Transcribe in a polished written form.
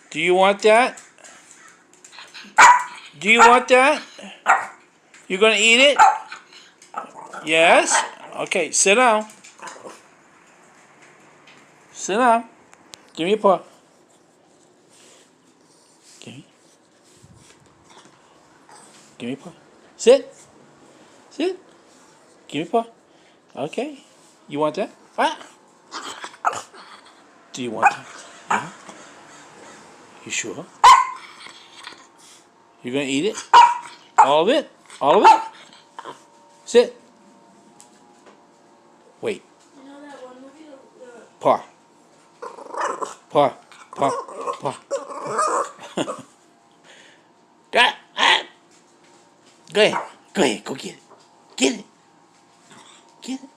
Do you want that? Do you want that? You gonna eat it? Yes? Okay, sit down. Sit down. Give me a paw. Give me. Give me a paw. Sit. Sit. Give me a paw. Okay. You want that? Ah. Do you want that? Yeah? You sure? You gonna eat it? All of it? All of it? Sit. Wait. You know that one movie? Paw. Paw. Paw. Paw. Ah, ah. Go ahead. Go ahead. Go get it. Get it. Get it.